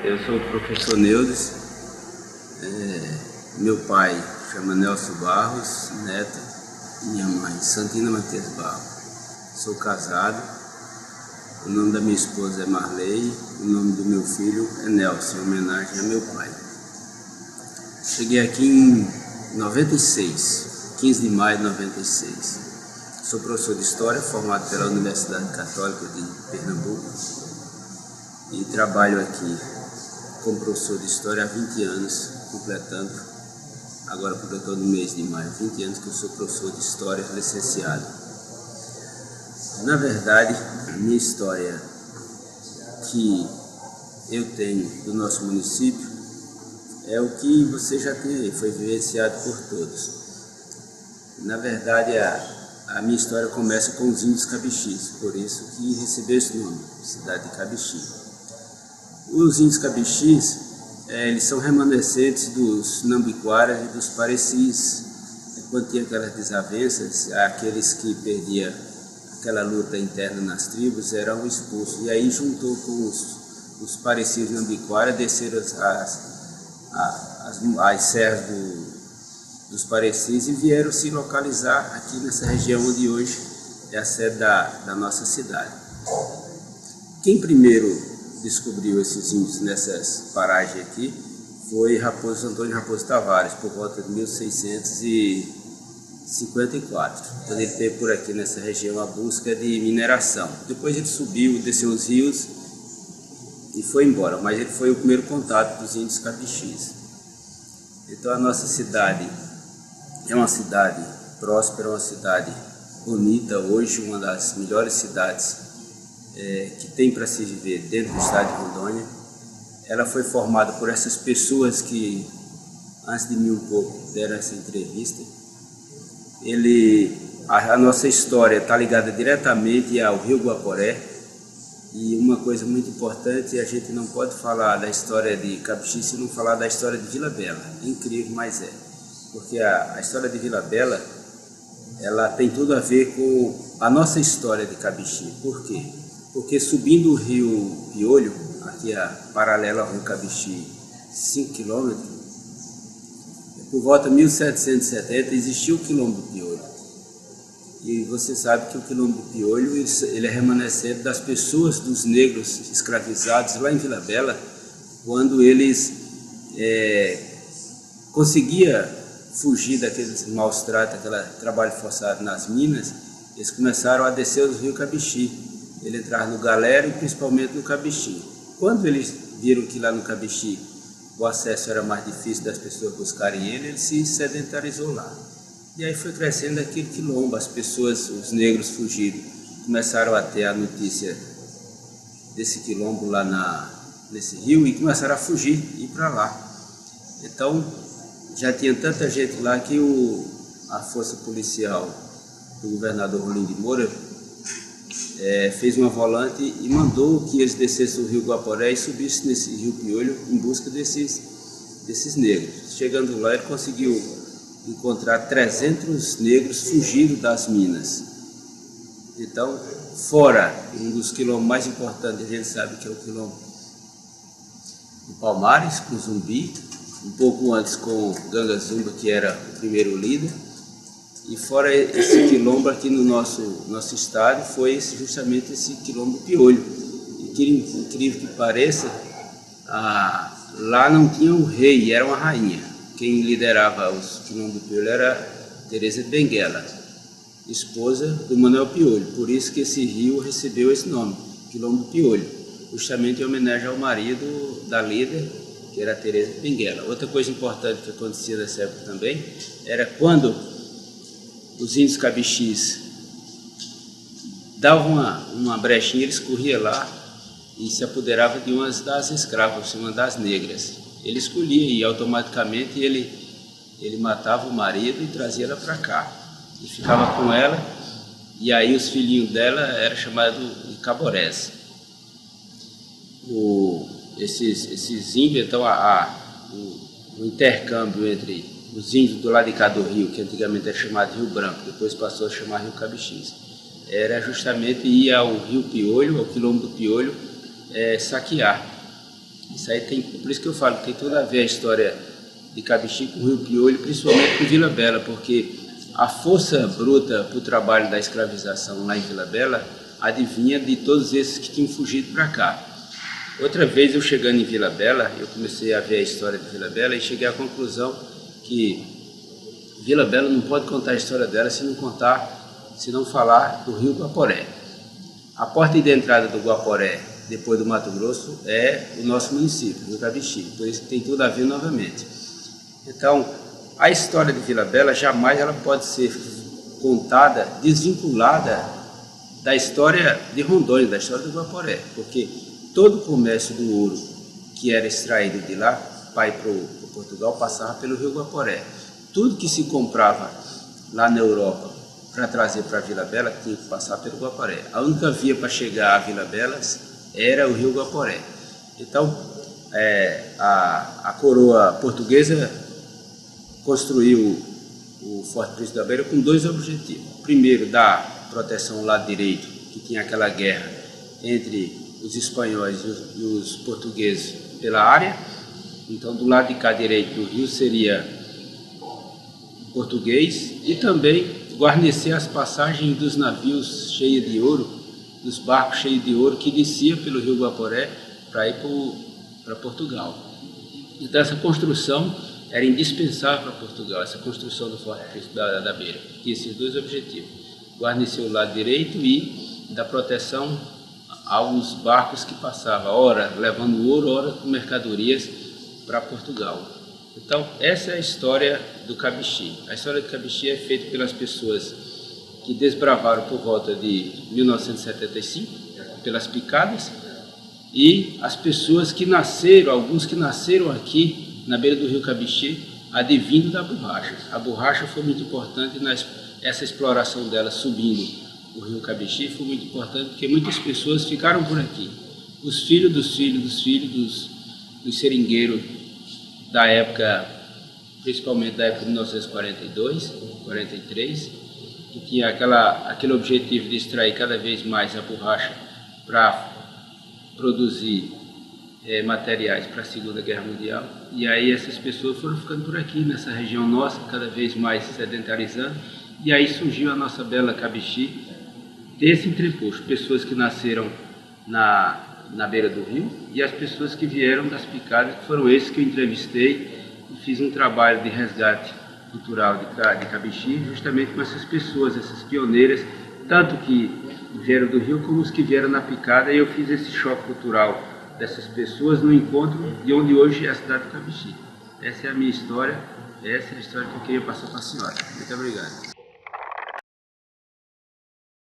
Eu sou o professor Neudes, meu pai chama Nelson Barros Neto, minha mãe Santina Matias Barros. Sou casado, o nome da minha esposa é Marley, o nome do meu filho é Nelson, em homenagem a meu pai. Cheguei aqui em 96, 15 de maio de 96. Sou professor de História, formado pela Universidade Católica de Pernambuco e trabalho aqui como professor de História há 20 anos, agora completou no mês de maio, 20 anos que eu sou professor de História licenciado. Na verdade, a minha história que eu tenho do nosso município é o que você já tem, foi vivenciado por todos. Na verdade, a minha história começa com os índios Cabixis, por isso que recebeu esse nome, cidade de Cabixi. Os índios Cabixis, eles são remanescentes dos Nambiquaras e dos Parecis. Quando tinha aquelas desavenças, aqueles que perdiam aquela luta interna nas tribos eram expulsos. E aí juntou com os Parecis Nambiquara, desceram as serras dos Parecis e vieram se localizar aqui nessa região onde hoje é a sede da nossa cidade. Quem primeiro descobriu esses índios nessas paragens aqui foi Antônio Raposo Tavares, por volta de 1654, quando ele teve por aqui nessa região a busca de mineração. Depois ele subiu, desceu os rios e foi embora, mas ele foi o primeiro contato dos índios Cabixis. Então a nossa cidade é uma cidade próspera, uma cidade bonita, hoje uma das melhores cidades que tem para se viver dentro do estado de Rondônia. Ela foi formada por essas pessoas que, antes de mim um pouco, deram essa entrevista. A nossa história está ligada diretamente ao Rio Guaporé, e uma coisa muito importante, a gente não pode falar da história de Cabixi se não falar da história de Vila Bela. É incrível, mas é. Porque a história de Vila Bela, ela tem tudo a ver com a nossa história de Cabixi. Por quê? Porque subindo o rio Piolho, aqui paralela ao rio Cabixi, 5 km, por volta de 1770 existiu o quilombo do Piolho. E você sabe que o quilombo do Piolho ele é remanescente das pessoas, dos negros escravizados lá em Vila Bela, quando eles conseguiam fugir daqueles maus tratos, aquele trabalho forçado nas minas. Eles começaram a descer o rio Cabixi. Ele entrava no Galera e principalmente no Cabixi. Quando eles viram que lá no Cabixi o acesso era mais difícil das pessoas buscarem ele se sedentarizou lá. E aí foi crescendo aquele quilombo, as pessoas, os negros fugidos, começaram a ter a notícia desse quilombo lá nesse rio e começaram a fugir, ir para lá. Então já tinha tanta gente lá que a força policial do governador Rolim de Moura fez uma volante e mandou que eles descessem o rio Guaporé e subissem nesse rio Piolho em busca desses negros. Chegando lá, ele conseguiu encontrar 300 negros fugindo das minas. Então, fora um dos quilombos mais importantes, a gente sabe que é o quilombo do Palmares, com Zumbi, um pouco antes com Ganga Zumba, que era o primeiro líder. E fora esse quilombo aqui no nosso estado, foi justamente esse quilombo Piolho. E que incrível que pareça, lá não tinha um rei, era uma rainha. Quem liderava os quilombo Piolho era Teresa de Benguela, esposa do Manuel Piolho. Por isso que esse rio recebeu esse nome, Quilombo Piolho, justamente em homenagem ao marido da líder, que era Teresa de Benguela. Outra coisa importante que acontecia nessa época também era quando os índios Cabixis davam uma brechinha, eles corriam lá e se apoderavam de uma das escravas, uma das negras. Ele escolhia e automaticamente ele matava o marido e trazia ela para cá. E ficava com ela, e aí os filhinhos dela eram chamados de caborés. Esses índios, então, o intercâmbio entre os índios do lado de cá do rio, que antigamente era chamado Rio Branco, depois passou a chamar Rio Cabixis, era justamente ir ao rio Piolho, ao quilombo do Piolho, saquear. Isso aí tem, por isso que eu falo, tem tudo a ver a história de Cabixi com o Rio Piolho, principalmente com Vila Bela, porque a força bruta para o trabalho da escravização lá em Vila Bela adivinha de todos esses que tinham fugido para cá. Outra vez eu chegando em Vila Bela, eu comecei a ver a história de Vila Bela e cheguei à conclusão que Vila Bela não pode contar a história dela se não falar do Rio Guaporé. A porta de entrada do Guaporé, depois do Mato Grosso, é o nosso município, Rio Cabixi, por isso que tem tudo a ver novamente. Então, a história de Vila Bela jamais ela pode ser contada desvinculada da história de Rondônia, da história do Guaporé, porque todo o comércio do ouro que era extraído de lá para ir para Portugal passava pelo Rio Guaporé. Tudo que se comprava lá na Europa para trazer para Vila Bela tinha que passar pelo Guaporé. A única via para chegar a Vila Bela era o Rio Guaporé. Então, a coroa portuguesa construiu o Forte Príncipe da Beira com dois objetivos. Primeiro, dar proteção ao lado direito, que tinha aquela guerra entre os espanhóis e os portugueses pela área. Então, do lado de cá direito do rio seria português, e também guarnecer as passagens dos navios cheios de ouro, dos barcos cheios de ouro que descia pelo rio Guaporé para ir para Portugal. Então, essa construção era indispensável para Portugal, essa construção do Forte Príncipe da Beira. Tinha esses dois objetivos: guarnecer o lado direito e dar proteção aos barcos que passavam, ora levando ouro, ora com mercadorias para Portugal. Então, essa é a história do Cabixi. A história do Cabixi é feita pelas pessoas que desbravaram por volta de 1975, pelas picadas, e as pessoas que nasceram, alguns que nasceram aqui na beira do rio Cabixi, advindo da borracha. A borracha foi muito importante, essa exploração dela subindo o rio Cabixi foi muito importante, porque muitas pessoas ficaram por aqui. Os filhos dos filhos dos filhos dos seringueiros da época, principalmente da época de 1942, 43, que tinha aquele objetivo de extrair cada vez mais a borracha para produzir materiais para a Segunda Guerra Mundial. E aí essas pessoas foram ficando por aqui, nessa região nossa, cada vez mais sedentarizando, e aí surgiu a nossa bela Cabixi, desse entreposto, pessoas que nasceram na beira do rio e as pessoas que vieram das picadas, que foram esses que eu entrevistei e fiz um trabalho de resgate cultural de Cabixi, justamente com essas pessoas, essas pioneiras, tanto que vieram do rio como os que vieram na picada, e eu fiz esse choque cultural dessas pessoas no encontro de onde hoje é a cidade de Cabixi. Essa é a minha história, essa é a história que eu queria passar para a senhora. Muito obrigado.